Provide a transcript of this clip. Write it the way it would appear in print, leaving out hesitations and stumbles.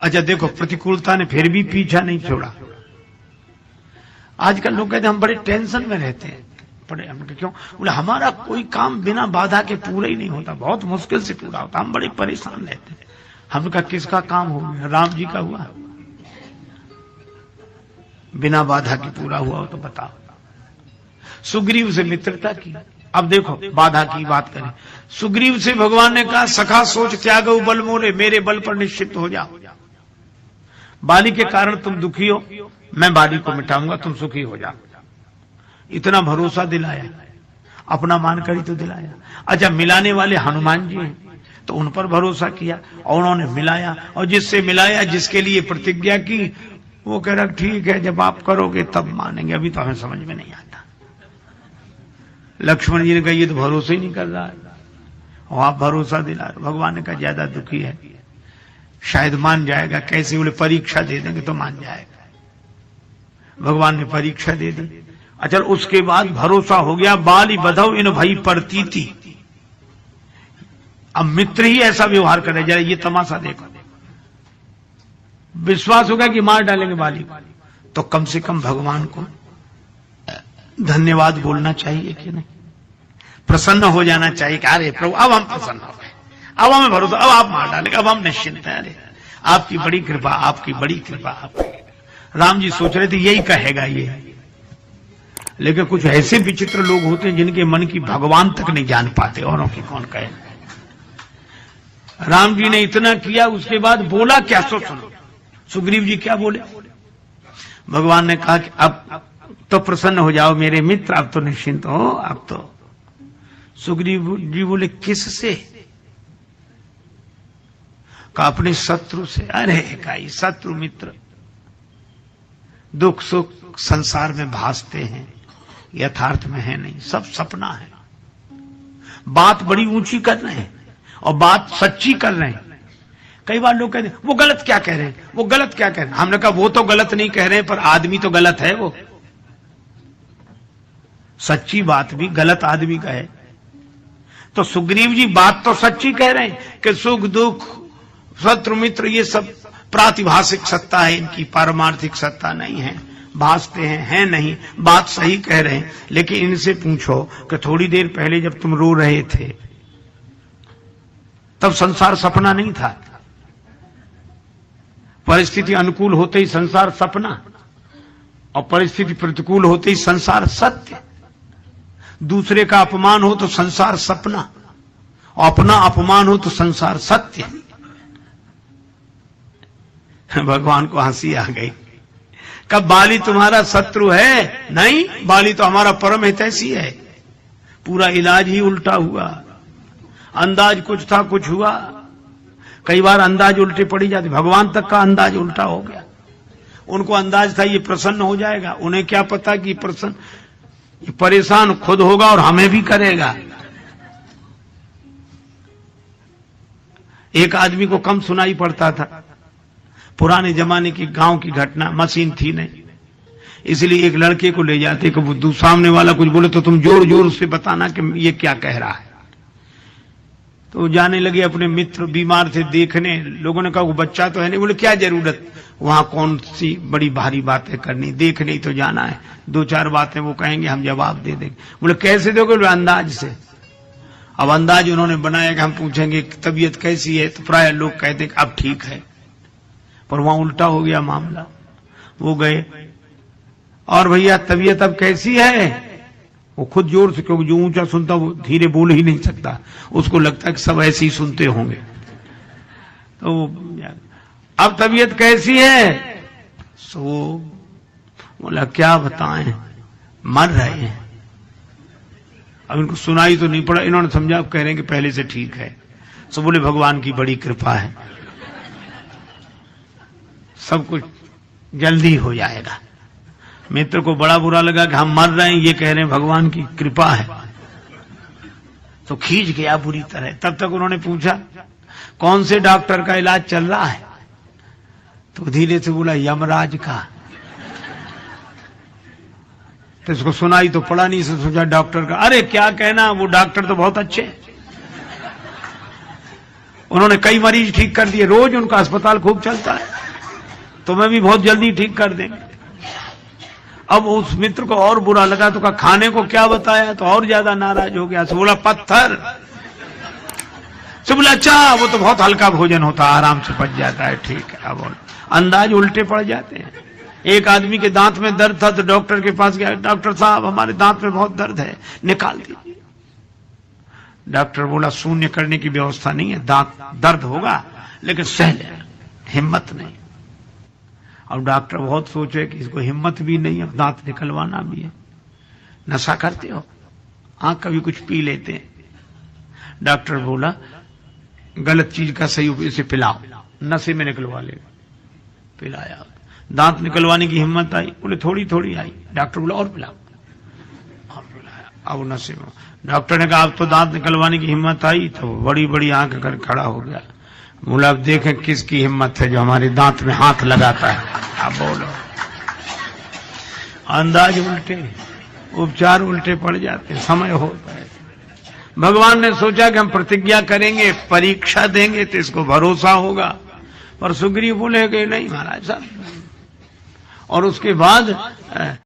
अच्छा देखो, प्रतिकूलता ने फिर भी पीछा नहीं छोड़ा। आजकल लोग कहते हैं हम बड़े टेंशन में रहते हैं, बड़े हम क्यों? बोले हमारा कोई काम बिना बाधा के पूरा ही नहीं होता, बहुत मुश्किल से पूरा होता, हम बड़े परेशान रहते हैं। हमने कहा किसका काम हो गया? राम जी का हुआ, बिना बाधा के पूरा हुआ हो तो बताओ। सुग्रीव से मित्रता की। अब देखो बाधा की बात करें, सुग्रीव से भगवान ने कहा सखा सोच त्यागो बल मोरे, मेरे बल पर निश्चित हो जाओ। बाली के कारण तुम दुखी हो, मैं बाली को मिटाऊंगा, तुम सुखी हो जाओ। इतना भरोसा दिलाया, अपना मानकर ही तो दिलाया। अच्छा मिलाने वाले हनुमान जी हैं, तो उन पर भरोसा किया और उन्होंने मिलाया, और जिससे मिलाया, जिसके लिए प्रतिज्ञा की, वो कह रहा ठीक है जब आप करोगे तब मानेंगे, अभी तो हमें समझ में नहीं आता। लक्ष्मण जी ने कहा ये तो भरोसा ही नहीं कर रहा है, और आप भरोसा दिला रहे। भगवान ने कहा ज्यादा दुखी है, शायद मान जाएगा। कैसे? बोले परीक्षा दे देंगे तो मान जाएगा। भगवान ने परीक्षा दे दी। अच्छा उसके बाद भरोसा हो गया, बाली बधव इन भई प्रतीति। अब मित्र ही ऐसा व्यवहार करे, जरा ये तमाशा देखो। विश्वास होगा कि मार डालेंगे बाली को, तो कम से कम भगवान को धन्यवाद बोलना चाहिए कि नहीं? प्रसन्न हो जाना चाहिए कि अरे प्रभु अब हम प्रसन्न हो गए, अब हमें भरोसा, अब आप मार डालेंगे, अब हम निश्चिंत हैं। अरे आपकी बड़ी कृपा, आपकी बड़ी कृपा, आपकी। राम जी सोच रहे थे यही कहेगा ये, लेकिन कुछ ऐसे विचित्र लोग होते हैं जिनके मन की भगवान तक नहीं जान पाते, औरों की कौन कहे। राम जी ने इतना किया, उसके बाद बोला क्या? सो सुनो सुग्रीव जी क्या बोले। भगवान ने कहा कि अब तो प्रसन्न हो जाओ मेरे मित्र, अब तो निश्चिंत हो। अब तो सुग्रीव जी बोले किससे? कहा अपने शत्रु से। अरे काई शत्रु मित्र, दुख सुख संसार में भासते हैं, यथार्थ में है नहीं, सब सपना है। बात बड़ी ऊंची कर रहे हैं और बात सच्ची कर रहे हैं। कई बार लोग कहते हैं वो गलत क्या कह रहे हैं, वो गलत क्या कह रहे हैं। हमने कहा वो तो गलत नहीं कह रहे हैं, पर आदमी तो गलत है। वो सच्ची बात भी गलत आदमी का है। तो सुग्रीव जी बात तो सच्ची कह रहे हैं कि सुख दुख शत्रु मित्र ये सब प्रातिभाषिक सत्ता है, इनकी पारमार्थिक सत्ता नहीं है, भासते हैं नहीं। बात सही कह रहे हैं, लेकिन इनसे पूछो कि थोड़ी देर पहले जब तुम रो रहे थे तब संसार सपना नहीं था? परिस्थिति अनुकूल होते ही संसार सपना, और परिस्थिति प्रतिकूल होते ही संसार सत्य। दूसरे का अपमान हो तो संसार सपना, और अपना अपमान हो तो संसार सत्य। भगवान को हंसी आ गई। कब बाली तुम्हारा शत्रु है? नहीं, बाली तो हमारा परम हितैषी है। पूरा इलाज ही उल्टा हुआ। अंदाज कुछ था, कुछ हुआ। कई बार अंदाज उल्टे पड़ी जाती, भगवान तक का अंदाज उल्टा हो गया। उनको अंदाज था ये प्रसन्न हो जाएगा, उन्हें क्या पता कि प्रसन्न, ये परेशान खुद होगा और हमें भी करेगा। एक आदमी को कम सुनाई पड़ता था, पुराने जमाने की गांव की घटना, मशीन थी नहीं, इसलिए एक लड़के को ले जाते कि वो सामने वाला कुछ बोले तो तुम जोर जोर से बताना कि ये क्या कह रहा है। तो जाने लगे, अपने मित्र बीमार थे देखने, लोगों ने कहा वो बच्चा तो है नहीं। बोले क्या जरूरत, वहां कौन सी बड़ी भारी बातें करनी, देखने ही तो जाना है, दो चार बातें वो कहेंगे हम जवाब दे देंगे। बोले कैसे दोगे? बोले अंदाज से। अब अंदाज उन्होंने बनाया कि हम पूछेंगे तबीयत कैसी है, तो प्राय लोग कहते हैं अब ठीक है, पर वहां उल्टा हो गया मामला। वो गए और भैया तबीयत अब कैसी है? वो खुद जोर से, क्योंकि जो ऊंचा सुनता वो धीरे बोल ही नहीं सकता, उसको लगता है कि सब ऐसे ही सुनते होंगे। तो अब तबीयत कैसी है? सो बोला क्या बताएं, मर रहे हैं। अब इनको सुनाई तो नहीं पड़ा, इन्होंने समझा, कह रहे हैं कि पहले से ठीक है। सो बोले भगवान की बड़ी कृपा है, सब कुछ जल्दी हो जाएगा। मित्र को बड़ा बुरा लगा कि हम मर रहे हैं, ये कह रहे हैं भगवान की कृपा है, तो खींच गया बुरी तरह। तब तक उन्होंने पूछा कौन से डॉक्टर का इलाज चल रहा है? तो धीरे से बोला यमराज का। तो इसको सुनाई तो पड़ा नहीं, से सोचा डॉक्टर का। अरे क्या कहना, वो डॉक्टर तो बहुत अच्छे, उन्होंने कई मरीज ठीक कर दिए, रोज उनका अस्पताल खूब चलता है, तो मैं भी बहुत जल्दी ठीक कर देंगे। अब उस मित्र को और बुरा लगा, तो कहा खाने को क्या बताया, तो और ज्यादा नाराज हो गया। तो बोला पत्थर। तो बोला अच्छा, वो तो बहुत हल्का भोजन होता, आराम से पच जाता है, ठीक है। अब अंदाज उल्टे पड़ जाते हैं। एक आदमी के दांत में दर्द था, तो डॉक्टर के पास गया, डॉक्टर साहब हमारे दांत में बहुत दर्द है, निकाल दीजिए। डॉक्टर बोला शून्य करने की व्यवस्था नहीं है, दांत दर्द होगा लेकिन सह लेना, हिम्मत नहीं। अब डॉक्टर बहुत सोचे कि इसको हिम्मत भी नहीं, अब दांत निकलवाना भी है। नशा करते हो? हाँ, कभी कुछ पी लेते हैं। डॉक्टर बोला गलत चीज का सही उपयोग, इसे पिलाओ, नशे में निकलवा लेगा। पिलाया, दांत निकलवाने की हिम्मत आई, बोले थोड़ी थोड़ी आई। डॉक्टर बोला और पिलाओ, और पिलाया। अब नशे में डॉक्टर ने कहा अब तो दांत निकलवाने की हिम्मत आई, तो बड़ी बड़ी आंख कर खड़ा हो गया। बोला अब देखें किसकी हिम्मत है जो हमारे दांत में हाथ लगाता है। अब बोलो, अंदाज उल्टे, उपचार उल्टे पड़ जाते, समय होता है। भगवान ने सोचा कि हम प्रतिज्ञा करेंगे, परीक्षा देंगे तो इसको भरोसा होगा, पर सुग्रीव बोले कि नहीं महाराज साहब। और उसके बाद